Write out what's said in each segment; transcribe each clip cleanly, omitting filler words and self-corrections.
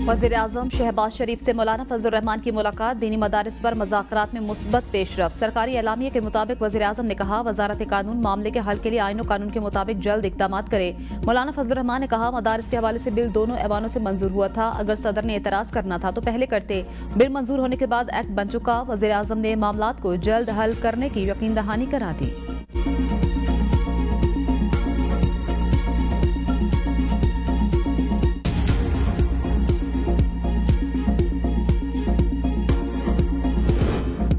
वज़ीर-ए-आज़म शहबाज शरीफ से मौलाना फजलुर रहमान की मुलाकात। दीनी मदारिस पर मुज़ाकरात में मुस्बत पेशरफ। सरकारी एलामिया के मुताबिक वज़ीर-ए-आज़म ने कहा, वज़ारत कानून मामले के हल के लिए आईन और कानून के मुताबिक जल्द इक़दाम करे। मौलाना फजलुर रहमान ने कहा, मदारिस के हवाले से बिल दोनों ऐवानों से मंजूर हुआ था। अगर सदर ने एतराज़ करना था तो पहले करते। बिल मंजूर होने के बाद एक्ट बन चुका। वज़ीर-ए-आज़म ने मामलात को जल्द हल करने की यकीन दहानी करा दी।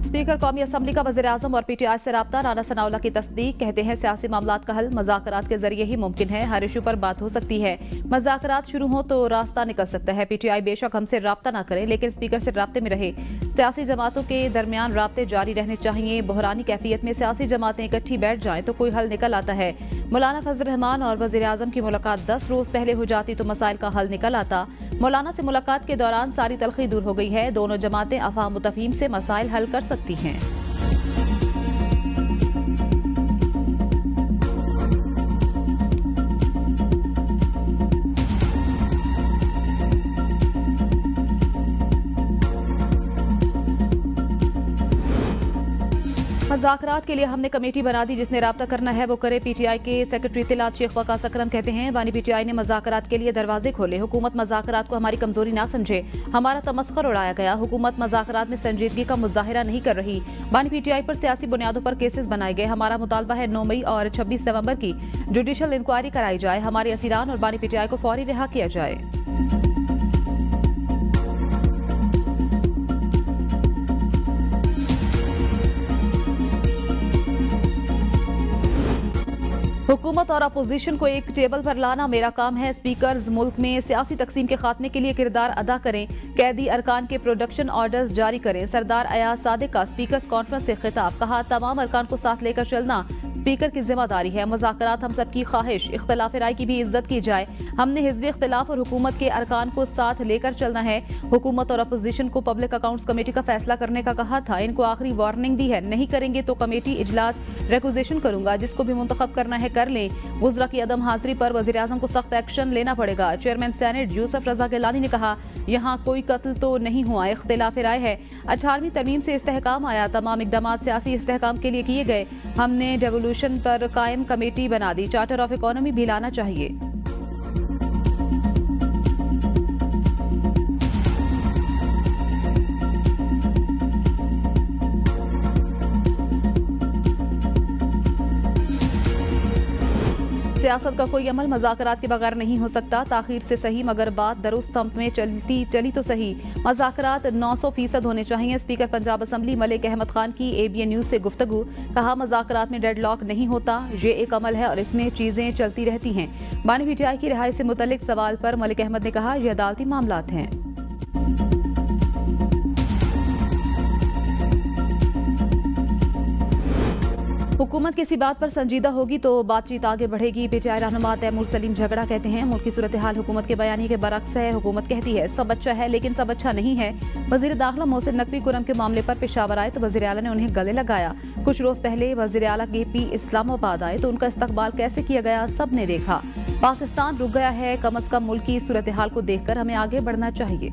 स्पीकर कौमी असम्बली का वज़ीर-ए-आज़म और PTI से राब्ता। राना सनाउल्लाह की तस्दीक। कहते हैं, सियासी मामलात का हल मुज़ाकरात के जरिए ही मुमकिन है। हर इशू पर बात हो सकती है। मुज़ाकरात शुरू हो तो रास्ता निकल सकता है। PTI बेशक हमसे राब्ता ना करे, लेकिन स्पीकर से राब्ते में रहे। सियासी जमातों के दरमियान राब्ते जारी रहने चाहिए। बहरानी कैफियत में सियासी जमातें इकट्ठी बैठ जाएं तो कोई हल निकल आता है। मौलाना फजलुर रहमान और वज़ीर-ए-आज़म की मुलाकात 10 रोज पहले हो जाती तो मसाइल का हल निकल आता। मौलाना से मुलाकात के दौरान सारी तलखी दूर हो गई है। दोनों जमातें अफ़ाम तफ़हीम से मसाइल हल कर सकती हैं। मुज़ाकरात के लिए हमने कमेटी बना दी। जिसने राब्ता करना है वो करे। PTI के सेक्रेटरी इत्तलात शेख वकास अकरम कहते हैं, बानी PTI ने मुज़ाकरात के लिए दरवाजे खोले। हुकूमत मुज़ाकरात को हमारी कमजोरी ना समझे। हमारा तमस्खुर उड़ाया गया। हुकूमत मुज़ाकरात में संजीदगी का मुजाहिरा नहीं कर रही। बानी PTI पर सियासी बुनियादों पर केसेस बनाए गए। हमारा मुतालबा है 9 मई और 26 नवंबर की जुडिशल इंक्वायरी कराई जाए। हमारे असीरान और बानी PTI को फौरी रिहा किया जाए। हुकूमत और अपोजिशन को एक टेबल पर लाना मेरा काम है। स्पीकर्स मुल्क में सियासी तकसीम के खात्मे के लिए किरदार अदा करें। कैदी अरकान के प्रोडक्शन ऑर्डर्स जारी करें। सरदार अयाज सादिक का स्पीकर्स कॉन्फ्रेंस से खिताब। कहा, तमाम अरकान को साथ लेकर चलना स्पीकर की जिम्मेदारी है। मुज़ाकरात हम सबकी ख्वाहिश। इख्तलाफ राय की भी इज्जत की जाए। हमने हिज़्ब इख्तिलाफ और हुकूमत के अरकान को साथ लेकर चलना है। हुकूमत और अपोजिशन को पब्लिक अकाउंट्स कमेटी का फैसला करने का कहा था। इनको आखिरी वार्निंग दी है, नहीं करेंगे तो कमेटी इजलास रिक्विजिशन करूंगा। जिसको भी मुंतखब करना है कर लें। वुज़रा की अदम हाजिरी पर वज़ीर-ए-आज़म को सख्त एक्शन लेना पड़ेगा। चेयरमैन सेनेट यूसुफ रजा गिलानी ने कहा, यहाँ कोई कत्ल तो नहीं हुआ, इख्तिलाफ राय है। 18वीं तरमीम से इस्तेहकाम आया। तमाम इक़दाम सियासी इस्तेहकाम के लिए किए गए। हमने डेवोल्यूशन पर कायम कमेटी बना दी। चार्टर ऑफ इकोनॉमी भी लाना चाहिए। सियासत का कोई अमल मुज़ाकरात के बगैर नहीं हो सकता। ताखीर से सही मगर बात दुरुस्त सम्त में चली तो सही। मुज़ाकरात 900% होने चाहिए। स्पीकर पंजाब असम्बली मलिक अहमद खान की ABN न्यूज़ से गुफ्तगू। कहा, मुज़ाकरात में डेडलॉक नहीं होता, ये एक अमल है और इसमें चीज़ें चलती रहती हैं। बानी PTI की रिहाई से मुतल्लिक सवाल पर मलिक अहमद ने कहा, यह अदालती मामलात हैं। हुकूमत किसी बात पर संजीदा होगी तो बातचीत आगे बढ़ेगी। PTI रहनुमा तैमूर सलीम झगड़ा कहते हैं, मुल्क की सूरत हाल हुकूमत के बयानी के बरक्स है। हुकूमत कहती है सब अच्छा है लेकिन सब अच्छा नहीं है। वज़ीर दाखिला मोहसिन नकवी कुरम के मामले पर पेशावर आए तो वज़ीर आला ने उन्हें गले लगाया। कुछ रोज पहले वज़ीर आला KP इस्लामाबाद आए तो उनका इस्तकबाल कैसे किया गया सब ने देखा। पाकिस्तान रुक गया है। कम अज कम मुल्क की सूरत हाल को देखकर हमें आगे बढ़ना चाहिए।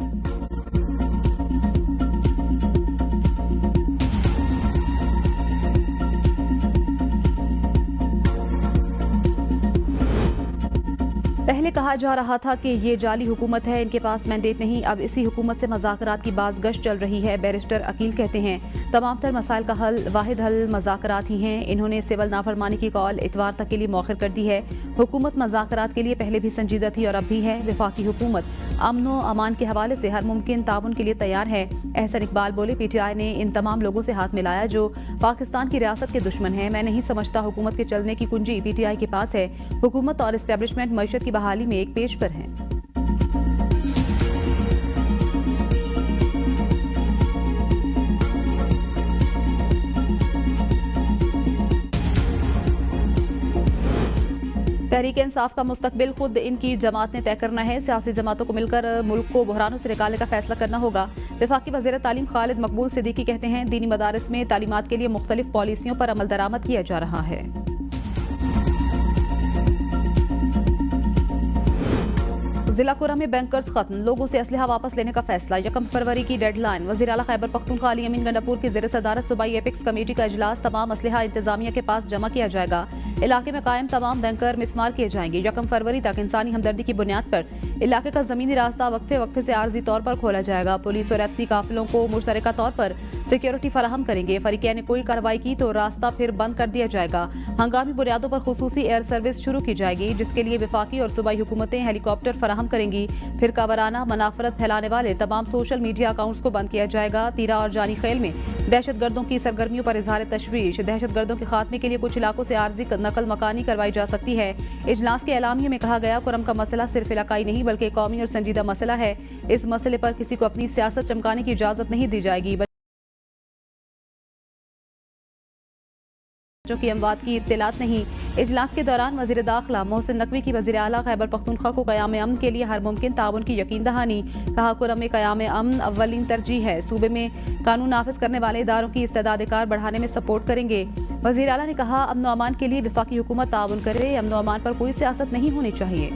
पहले कहा जा रहा था कि ये जाली हुकूमत है, इनके पास मैंडेट नहीं। अब इसी हुकूमत से मुज़ाकरात की बाज़गश्त चल रही है। बैरिस्टर अकील कहते हैं, तमाम तर मसाइल का वाहिद हल मुज़ाकरात ही हैं। इन्होंने सिविल नाफरमानी की कॉल इतवार तक के लिए मौखर कर दी है। हुकूमत मुज़ाकरात के लिए पहले भी संजीदा थी और अब भी है। वफाकी हुकूमत अमन व अमान के हवाले से हर मुमकिन ताउन के लिए तैयार है। एहसन इकबाल बोले, PTI ने इन तमाम लोगों से हाथ मिलाया जो पाकिस्तान की रियासत के दुश्मन हैं। मैं नहीं समझता हुकूमत के चलने की कुंजी PTI के पास है। हुकूमत और इस्टेब्लिशमेंट मईशत की बहाली में एक पेज पर हैं। तहरीक इंसाफ का मुस्तकबिल खुद इनकी जमात ने तय करना है। सियासी जमातों को मिलकर मुल्क को बहरानों से निकालने का फैसला करना होगा। वफाकी वज़ीर तालीम खालिद मकबूल सिद्दीकी कहते हैं, दीनी मदारिस में तालीमात के लिए मुख्तलिफ पॉलिसियों पर अमल दरामद किया जा रहा है। जिला कुरा में बैंकर्स खत्म, लोगों से असलहा वापस लेने का फैसला। 1 फरवरी की डेडलाइन। वज़ीर आला खैबर पख्तूनख्वा अली अमीन गंडापुर की ज़ेर सदारत सूबाई एपिक्स कमेटी का इजलास। तमाम असलहा इंतजामिया के पास जमा किया जाएगा। इलाके में कायम तमाम बैंकर मिसमार किए जाएंगे। 1 फरवरी तक इंसानी हमदर्दी की बुनियाद पर इलाके का जमीनी रास्ता वक्फे वक्फे से आर्जी तौर पर खोला जाएगा। पुलिस और FC काफिलों को मुश्तरका तौर पर सिक्योरिटी फराहम करेंगे। फरीकैन ने कोई कार्रवाई की तो रास्ता फिर बंद कर दिया जाएगा। हंगामी बुनियादों पर खुसूसी एयर सर्विस शुरू की जाएगी, जिसके लिए वफाकी और सूबाई हुकूमतें हेलीकॉप्टर फराहम करेंगी। फिर कावराना मनाफरत फैलाने वाले तमाम सोशल मीडिया अकाउंट्स को बंद किया जाएगा। तीरा और जानी खेल में दहशतगर्दों की सरगर्मियों पर इजहार तशवीश। दहशतगर्दों के खात्मे के लिए कुछ इलाकों से आर्जी नकल मकानी करवाई जा सकती है। इजलास के एलामिये में कहा गया, कुरम का मसला सिर्फ इलाकाई नहीं बल्कि कौमी और संजीदा मसला है। इस मसले पर किसी को अपनी सियासत चमकाने की इजाजत नहीं दी जाएगी। बच्चों की अमवात की इत्तलात नहीं। इजलास के दौरान वज़ीर दाखिला मोहसिन नकवी की वज़ीर आला खैबर पख्तूनख्वा को क़याम अमन के लिए हर मुमकिन ताउन की यकीन दहानी। कहा, कुरम में क़याम अमन अव्वलीन तरजीह है। सूबे में कानून नाफिज करने वाले इदारों की इस्तेदाद कार बढ़ाने में सपोर्ट करेंगे। वज़ीर आला ने कहा, अमन व अमान के लिए वफाकी हुकूमत ताउन करे। अमन व अमान पर कोई सियासत नहीं होनी चाहिए।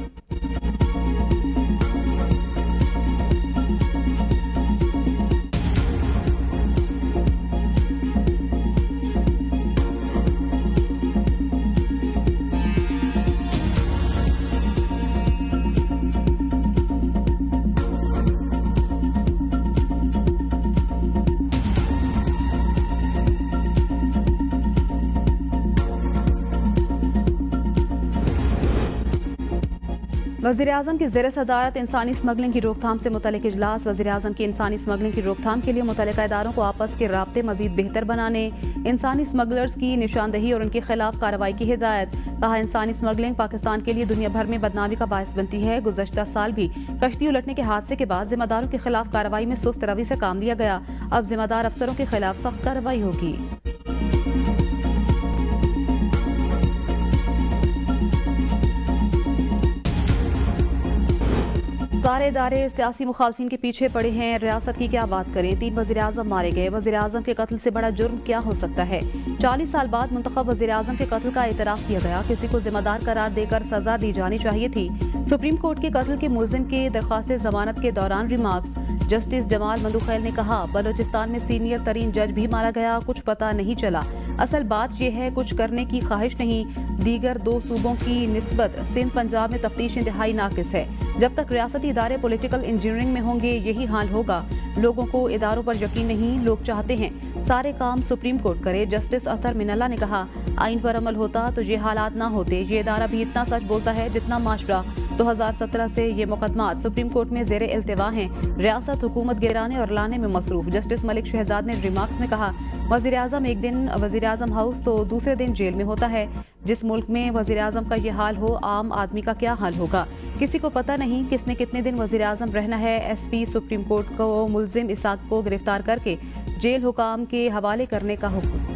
वज़ीर आज़म की ज़ेर सदारत इंसानी स्मगलिंग की रोकथाम से मुतल्लिक़ इजलास। वज़ीर आज़म की इंसानी स्मगलिंग की रोकथाम के लिए मुतल्लिक़ा इदारों को आपस के राब्ते मज़ीद बेहतर बनाने, इंसानी स्मगलर्स की निशानदही और उनके खिलाफ कार्रवाई की हिदायत। कहा, इंसानी स्मगलिंग पाकिस्तान के लिए दुनिया भर में बदनामी का बायस बनती है। गुज़श्ता साल भी कश्ती उलटने के हादसे के बाद जिम्मेदारों के खिलाफ कार्रवाई में सुस्त रवि से काम लिया गया। अब जिम्मेदार अफसरों के खिलाफ सख्त कार्रवाई होगी। सारे इदारे सियासी मुखालफिन के पीछे पड़े हैं। रियासत की क्या बात करें, 3 वज़ीर आज़म मारे गए। वज़ीर आज़म के कत्ल से बड़ा जुर्म क्या हो सकता है। 40 साल बाद मुंतखब वज़ीर आज़म के कत्ल का एतराफ़ किया गया। किसी को जिम्मेदार करार देकर सजा दी जानी चाहिए थी। सुप्रीम कोर्ट के कत्ल के मुलजिम के दरख्वास्त जमानत के दौरान रिमार्क्स। जस्टिस जमाल मंदुखैल ने कहा, बलोचिस्तान में सीनियर तरीन जज भी मारा गया, कुछ पता नहीं चला। असल बात यह है, कुछ करने की ख्वाहिश नहीं। दीगर 2 सूबों की निस्बत सिंध पंजाब में तफ्तीश इंतहाई नाकिस है। जब तक रियासती इदारे पॉलिटिकल इंजीनियरिंग में होंगे यही हाल होगा। लोगों को इदारों पर यकीन नहीं, लोग चाहते हैं सारे काम सुप्रीम कोर्ट करे। जस्टिस अतर मिनल्ला ने कहा, आइन पर अमल होता तो ये हालात ना होते। ये इदारा भी इतना सच बोलता है जितना माशरा। 2017 से ये मुकदमात सुप्रीम कोर्ट में ज़ेरे इल्तिवा हैं। रियासत हुकूमत गिराने और लाने में मसरूफ। जस्टिस मलिक शहजाद ने रिमार्क्स में कहा, वज़ीर आज़म एक दिन वज़ीर आज़म हाउस तो दूसरे दिन जेल में होता है। जिस मुल्क में वज़ीर आज़म का ये हाल हो, आम आदमी का क्या हाल होगा। किसी को पता नहीं किसने कितने दिन वज़ीर आज़म रहना है। SP सुप्रीम कोर्ट को मुलजिम इसाक को गिरफ्तार करके जेल हुकाम के हवाले करने का हुक्म।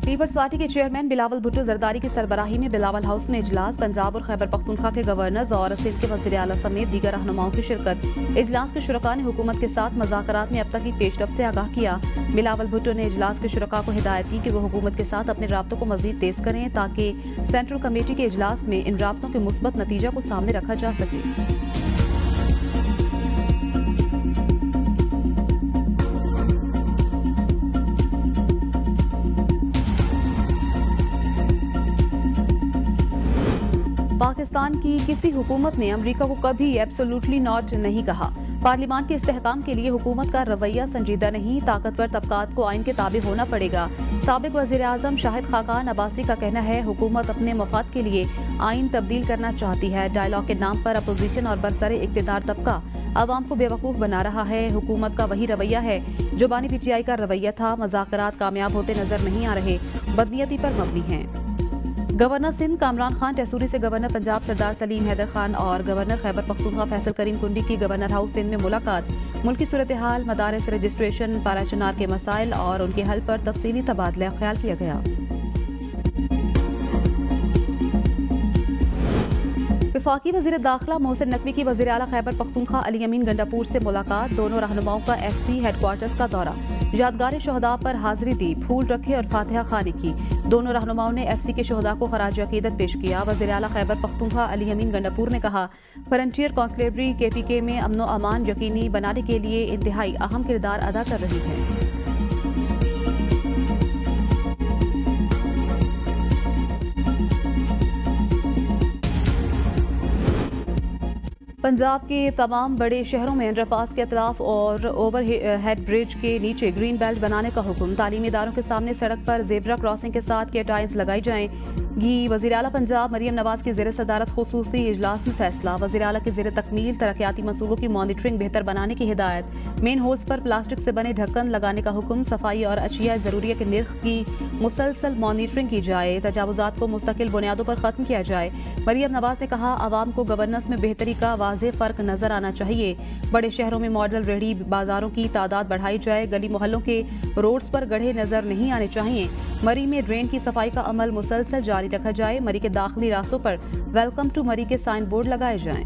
पीपल्स पार्टी के चेयरमैन बिलावल भुट्टो जरदारी की सरबराही में बिलावल हाउस में इजलास। पंजाब और खैबर पख्तूनख्वा के गवर्नर्स और सिंध के वज़ीर आला समेत दीगर रहनुमाओं की शिरकत। इजलास के शुरका ने हुकूमत के साथ मुज़ाकरात में अब तक की पेशरफ से आगाह किया। बिलावल भुट्टो ने इजलास के शुरका को हिदायत की कि वो हुकूमत के साथ अपने राब्तों को मजीद तेज करें ताकि सेंट्रल कमेटी के इजलास में इन राब्तों के मुस्बत नतीजा को सामने रखा जा सके। पाकिस्तान की किसी हुकूमत ने अमेरिका को कभी एब्सोल्युटली नॉट नहीं कहा। पार्लियामान के इस्तेहकाम के लिए हुकूमत का रवैया संजीदा नहीं, ताकतवर तबकात को आइन के ताबे होना पड़ेगा। साबिक वज़ीर आज़म शाहिद खाकान अब्बासी का कहना है, हुकूमत अपने मफाद के लिए आइन तब्दील करना चाहती है। डायलॉग के नाम पर अपोजिशन और बरसरे इक़्तिदार तबका आवाम को बेवकूफ़ बना रहा है। हुकूमत का वही रवैया है जो बानी PTI का रवैया था। मुज़ाकरात कामयाब होते नजर नहीं आ रहे, बदनीयती पर मबनी हैं। गवर्नर सिंध कामरान खान टेसूरी से गवर्नर पंजाब सरदार सलीम हैदर खान और गवर्नर खैबर पख्तूनख्वा फैसल करीम कुंडी की गवर्नर हाउस सिंध में मुलाकात। मुल्की सूरत हाल, मदारस रजिस्ट्रेशन, पाराचनार के मसाइल और उनके हल पर तफसीली तबादला ख्याल किया गया। वफाकी वज़ीर दाखिला मोहसिन नकवी की वज़ीर आला खैबर पख्तूनख्वा अली अमीन गंडापुर से मुलाकात। दोनों रहनुमाओं का FC हेडक्वार्टर्स का दौरा। यादगार शहदा पर हाजिरी दी, फूल रखे और फातिहा खानी की। दोनों रहनुमाओं ने FC के शहदा को खराज अकीदत पेश किया। वज़ीर आला खैबर पख्तूनख्वा अली अमीन गंडापुर ने कहा, फ्रंटियर कॉन्सलेबरी KPK में अमन व अमान यकीनी बनाने के लिए इंतहाई अहम किरदार अदा कर रही है। पंजाब के तमाम बड़े शहरों में अंडरपास के अतराफ और ओवर हेड ब्रिज के नीचे ग्रीन बेल्ट बनाने का हुक्म। तालीमी इदारों के सामने सड़क पर जेब्रा क्रॉसिंग के साथ केट आइन्स लगाई जाएंगी। वज़ीर आला पंजाब मरियम नवाज की ज़ेर सदारत खुसूसी इजलास में फैसला। वज़ीर आला की ज़ेर तकमील तरक्याती मंसूबों की मॉनिटरिंग बेहतर बनाने की हिदायत। मेन होल्स पर प्लास्टिक से बने ढक्कन लगाने का हुक्म। सफाई और अशिया ज़रूरिया के निर्ख की मुसलसल मॉनिटरिंग की जाए। तजावुज़ात को मुस्तकिल बुनियादों पर ख़त्म किया जाए। मरियम नवाज ने कहा, आवाम को गवर्नेंस में बेहतरी का वाज़ेह फ़र्क नजर आना चाहिए। बड़े शहरों में मॉडल रेहड़ी बाजारों की तादाद बढ़ाई जाए। गली मोहल्लों के रोड्स पर गड्ढे नजर नहीं आने चाहिए। मरी में ड्रेन की सफाई का अमल मुसलसल जारी रखा जाए। मरी के दाखिली रास्तों पर वेलकम टू मरी के साइन बोर्ड लगाए जाएं।